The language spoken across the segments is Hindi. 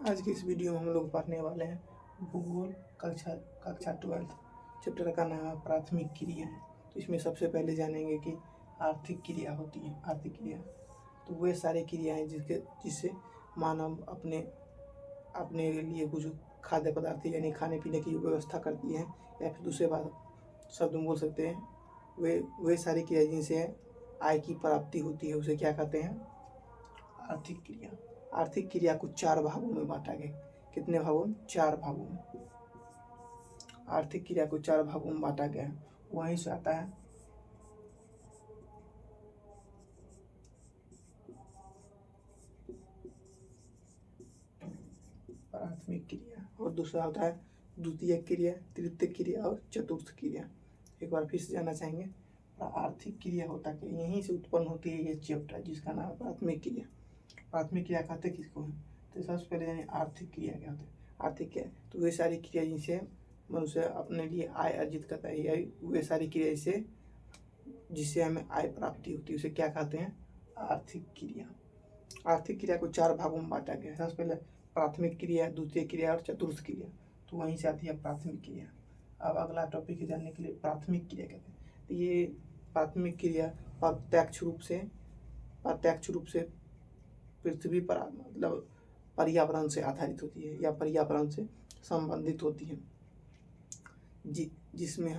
आज की इस वीडियो में हम लोग पढ़ने वाले हैं भूगोल कक्षा कक्षा 12। चैप्टर का नाम है प्राथमिक क्रियाएं। तो इसमें सबसे पहले जानेंगे कि आर्थिक क्रिया होती है। आर्थिक क्रिया तो वे सारी क्रियाएं जिससे मानव अपने अपने लिए कुछ खाद्य पदार्थ यानी खाने पीने की व्यवस्था करती है, या फिर दूसरे बात शब्द में बोल सकते हैं वे सारी क्रिया जिनसे आय की प्राप्ति होती है उसे क्या कहते हैं? आर्थिक क्रिया। आर्थिक क्रिया को 4 भागों में बांटा गया। कितने भागों में? 4 भागों में। आर्थिक क्रिया को 4 भागों में बांटा गया है। वहीं से आता है प्राथमिक क्रिया, और दूसरा होता है द्वितीय क्रिया, तृतीय क्रिया और चतुर्थ क्रिया। एक बार फिर से जानना चाहेंगे, आर्थिक क्रिया होता है यहीं से उत्पन्न होती है ये चैप्टर जिसका नाम है प्राथमिक क्रिया। प्राथमिक क्रिया कहते किसको है? तो सबसे पहले जानिए आर्थिक क्रिया क्या होता है। आर्थिक क्रिया तो वे सारी क्रिया जिनसे मनुष्य अपने लिए आय अर्जित करता है, या वे सारी क्रिया जिससे हमें आय प्राप्ति होती है उसे क्या कहते हैं? आर्थिक क्रिया। आर्थिक क्रिया को 4 भागों में बांटा गया है। सबसे पहले प्राथमिक क्रिया, द्वितीय क्रिया और चतुर्थ क्रिया। तो वहीं से आती है प्राथमिक क्रिया। अब अगला टॉपिक जानने के लिए प्राथमिक क्रिया कहते हैं। तो ये प्राथमिक क्रिया प्रत्यक्ष रूप से पृथ्वी पर मतलब पर्यावरण से आधारित होती है या पर्यावरण से संबंधित होती है, जिसमें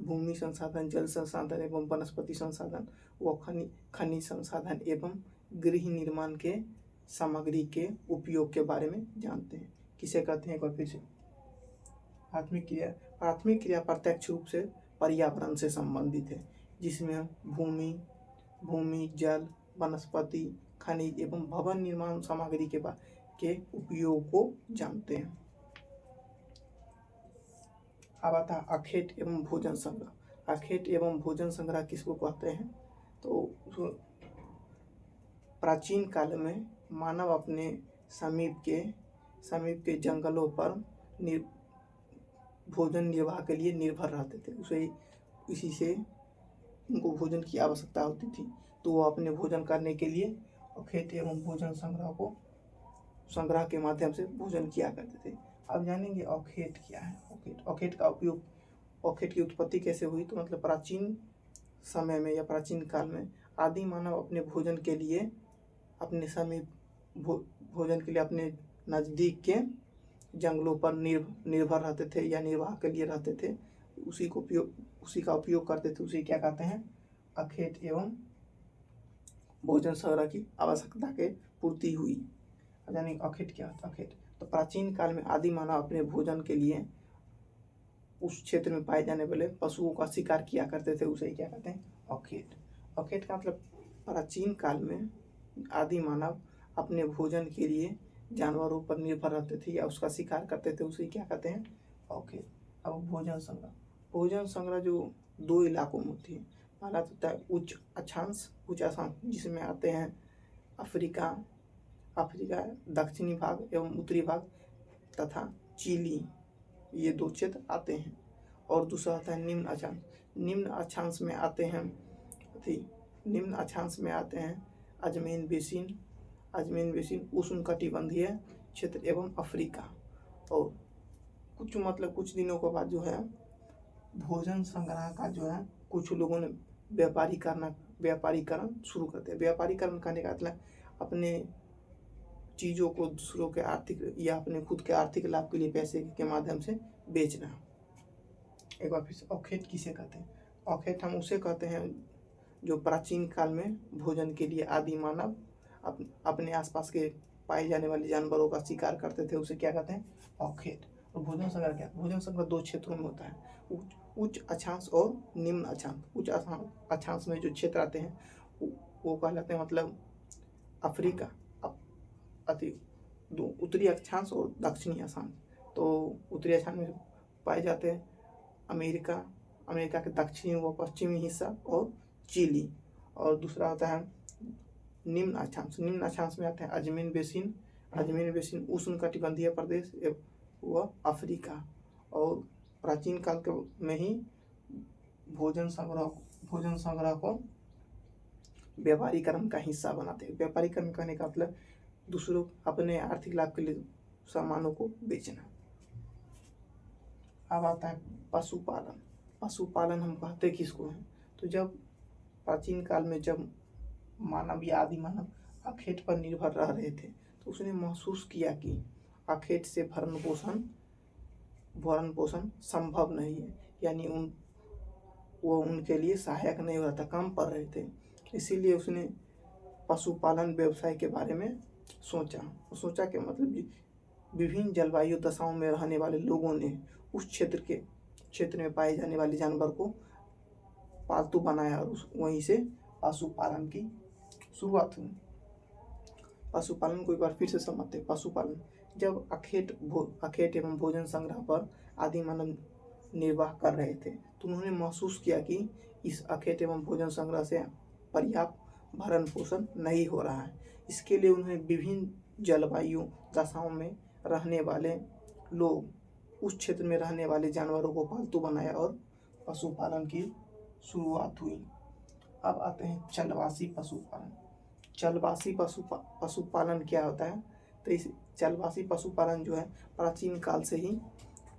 भूमि संसाधन, जल संसाधन एवं वनस्पति संसाधन व खनिज संसाधन एवं गृह निर्माण के सामग्री के उपयोग के बारे में जानते हैं। किसे कहते हैं? एक बार फिर से प्राथमिक क्रिया प्रत्यक्ष रूप से पर्यावरण से संबंधित है, जिसमें हम भूमि, जल, वनस्पति, खनिज एवं भवन निर्माण सामग्री के उपयोग को जानते हैं। अब आता है अखेट एवं भोजन संग्रह। अखेट एवं भोजन संग्रह किसको कहते हैं? तो प्राचीन काल में मानव अपने समीप के जंगलों पर भोजन निर्वाह के लिए निर्भर रहते थे। इसी से उनको भोजन की आवश्यकता होती थी, तो वो अपने भोजन करने के लिए अखेट एवं भोजन संग्रह के माध्यम से भोजन किया करते थे। अब जानेंगे अखेट क्या है। अखेट की उत्पत्ति कैसे हुई? तो मतलब प्राचीन समय में या प्राचीन काल में आदि मानव अपने भोजन के लिए अपने समीप भोजन के लिए अपने नज़दीक के जंगलों पर निर्भर रहते थे या निर्वाह के लिए रहते थे। उसी का उपयोग करते थे। उसे क्या कहते हैं? अखेट एवं भोजन संग्रह की आवश्यकता के पूर्ति हुई। यानी अखेट क्या होता है? अखेट तो प्राचीन काल में आदि मानव अपने भोजन के लिए उस क्षेत्र में पाए जाने वाले पशुओं का शिकार किया करते थे। उसे क्या कहते हैं? अखेट। अखेट का मतलब प्राचीन काल में आदि मानव अपने भोजन के लिए जानवरों पर निर्भर रहते थे या उसका शिकार करते थे। उसे क्या कहते हैं? अखेट। अब भोजन संग्रह जो 2 इलाकों में होती है। पहला होता है उच्च अक्षांश, जिसमें आते हैं अफ्रीका दक्षिणी भाग एवं उत्तरी भाग तथा चिली, ये 2 क्षेत्र आते हैं। और दूसरा आता है निम्न अक्षांश। निम्न अक्षांश में आते हैं अजमेन बेसिन उष्णकटिबंधीय क्षेत्र एवं अफ्रीका। और कुछ दिनों के बाद जो है भोजन संग्रह का जो है कुछ लोगों ने व्यापारीकरण शुरू कर दिया। व्यापारीकरण करने का मतलब अपने चीज़ों को दूसरों के आर्थिक या अपने खुद के आर्थिक लाभ के लिए पैसे के माध्यम से बेचना। एक बार फिर से अखेट किसे कहते हैं? अखेट हम उसे कहते हैं जो प्राचीन काल में भोजन के लिए आदि मानव अपने आसपास के पाए जाने वाले जानवरों का शिकार करते थे। उसे क्या कहते हैं? अखेट। और भोजन संग्रह क्या? भोजन संग्रह 2 क्षेत्रों में होता है, उच्च अक्षांश और निम्न अक्षांश। उच्च अक्षांश में जो क्षेत्र आते हैं वो कहलाते हैं मतलब अफ्रीका, उत्तरी अक्षांश और दक्षिणी अक्षांश। तो उत्तरी अक्षांश में पाए जाते हैं अमेरिका के दक्षिणी व पश्चिमी हिस्सा और चिली। और दूसरा होता है निम्न अक्षांश में आते हैं अजमेन बेसिन उष्णकटिबंधीय प्रदेश व अफ्रीका। और प्राचीन काल में ही भोजन संग्रह को व्यापारीकरण का हिस्सा बनाते हैं। व्यापारीकरण कहने का मतलब दूसरों अपने आर्थिक लाभ के लिए सामानों को बेचना। अब आता है पशुपालन। पशुपालन हम कहते किसको हैं? तो जब प्राचीन काल में जब मानव या आदि मानव अखेट पर निर्भर रह रहे थे तो उसने महसूस किया कि अखेट से भरण पोषण संभव नहीं है, यानी वो उनके लिए सहायक नहीं हो रहा था, कम पड़ रहे थे। इसीलिए उसने पशुपालन व्यवसाय के बारे में सोचा कि मतलब विभिन्न जलवायु दशाओं में रहने वाले लोगों ने उस क्षेत्र में पाए जाने वाले जानवर को पालतू बनाया और वहीं से पशुपालन की शुरुआत हुई। पशुपालन को एक बार फिर से समझते हैं। पशुपालन जब अखेट एवं भोजन संग्रह पर आदि मानव निर्वाह कर रहे थे तो उन्होंने महसूस किया कि इस अखेट एवं भोजन संग्रह से पर्याप्त भरण पोषण नहीं हो रहा है। इसके लिए उन्होंने विभिन्न जलवायु दशाओं में रहने वाले लोग उस क्षेत्र में रहने वाले जानवरों को पालतू बनाया और पशुपालन की शुरुआत हुई। अब आते हैं चलवासी पशुपालन। चलवासी पशुपालन क्या होता है? तो इस चलवासी पशुपालन जो है प्राचीन काल से ही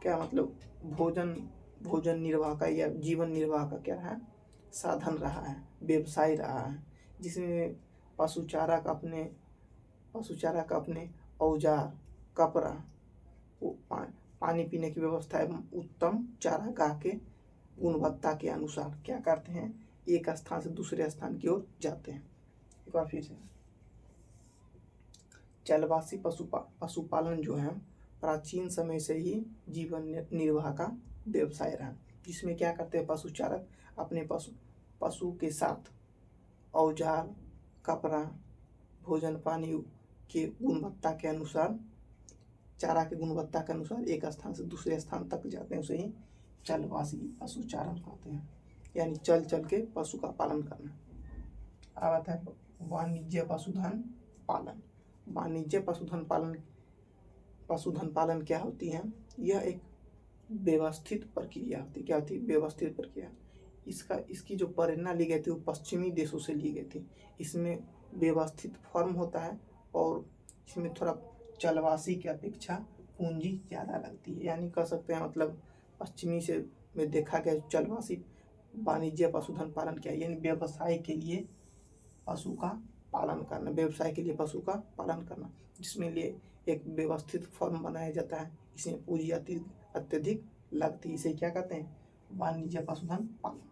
क्या मतलब भोजन निर्वाह का या जीवन निर्वाह का क्या है साधन रहा है, व्यवसाय रहा है, जिसमें पशुचारा का अपने औजार, कपड़ा, पानी पीने की व्यवस्था एवं उत्तम चारागाह के गुणवत्ता के अनुसार क्या करते हैं, एक स्थान से दूसरे स्थान की ओर जाते हैं। एक बार फिर से, चलवासी पशुपालन जो है प्राचीन समय से ही जीवन निर्वाह का व्यवसाय रहा, जिसमें क्या करते हैं पशुचारक अपने पशु के साथ औजार, कपड़ा, भोजन पानी के गुणवत्ता के अनुसार, चारा के गुणवत्ता के अनुसार एक स्थान से दूसरे स्थान तक जाते हैं। उसे ही चलवासी पशुचारण कहते हैं, यानी चल चल के पशु का पालन करना। अब आता है वाणिज्य पशुधन पालन। वाणिज्य पशुधन पालन क्या होती है? यह एक व्यवस्थित प्रक्रिया होती है। क्या होती है? व्यवस्थित प्रक्रिया। इसकी जो प्रेरणा ली गई थी वो पश्चिमी देशों से ली गई थी। इसमें व्यवस्थित फॉर्म होता है और इसमें थोड़ा चलवासी की अपेक्षा पूंजी ज़्यादा लगती है, यानी कह सकते हैं मतलब पश्चिमी से में देखा गया चलवासी वाणिज्य पशुधन पालन क्या है, यानी व्यवसाय के लिए पशु का पालन करना, व्यवसाय के लिए पशु का पालन करना, जिसमें लिए एक व्यवस्थित फॉर्म बनाया जाता है। इसमें पूंजी अत्यधिक लगती है। इसे क्या कहते हैं? वाणिज्य पशुधन पालन।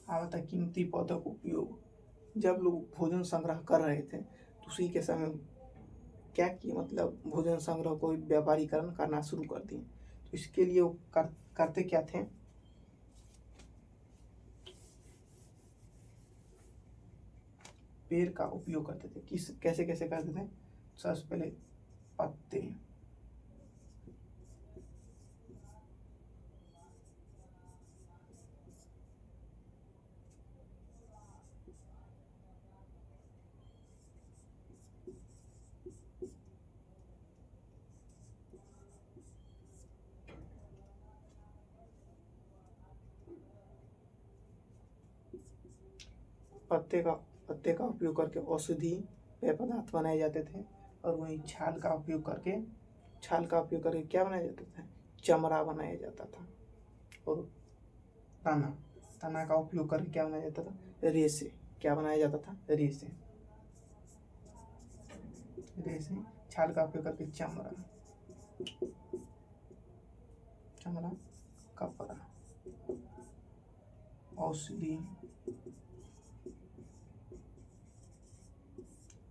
आवता कीमती पौधों का उपयोग। जब लोग भोजन संग्रह कर रहे थे तो उसी के समय क्या किए, मतलब भोजन संग्रह को व्यापारीकरण करना शुरू कर दिए। तो इसके लिए वो करते क्या थे? पेड़ का उपयोग करते थे। कैसे करते थे? सबसे पहले पत्ते का उपयोग करके औषधि पेय पदार्थ बनाए जाते थे, और वहीं छाल का उपयोग करके क्या बनाया जाता था? चमड़ा बनाया जाता था। और तना का उपयोग करके क्या बनाया जाता था? रेशे। क्या बनाया जाता था? रेशे। छाल का उपयोग करके चमड़ा, कपड़ा,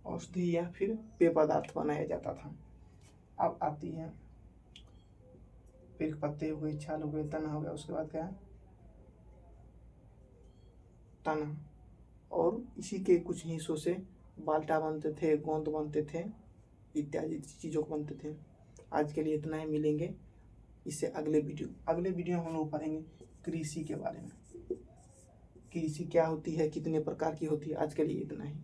औषधि या फिर पेय पदार्थ बनाया जाता था। अब आती है फिर पत्ते हो गए, छाल हो गए, तना हो गया, उसके बाद क्या है? तना। और इसी के कुछ हिस्सों से बाल्टा बनते थे, गोंद बनते थे, इत्यादि चीज़ों को बनते थे। आज के लिए इतना ही। मिलेंगे इससे अगले वीडियो हम लोग पढ़ेंगे कृषि के बारे में। कृषि क्या होती है, कितने प्रकार की होती है। आज के लिए इतना ही।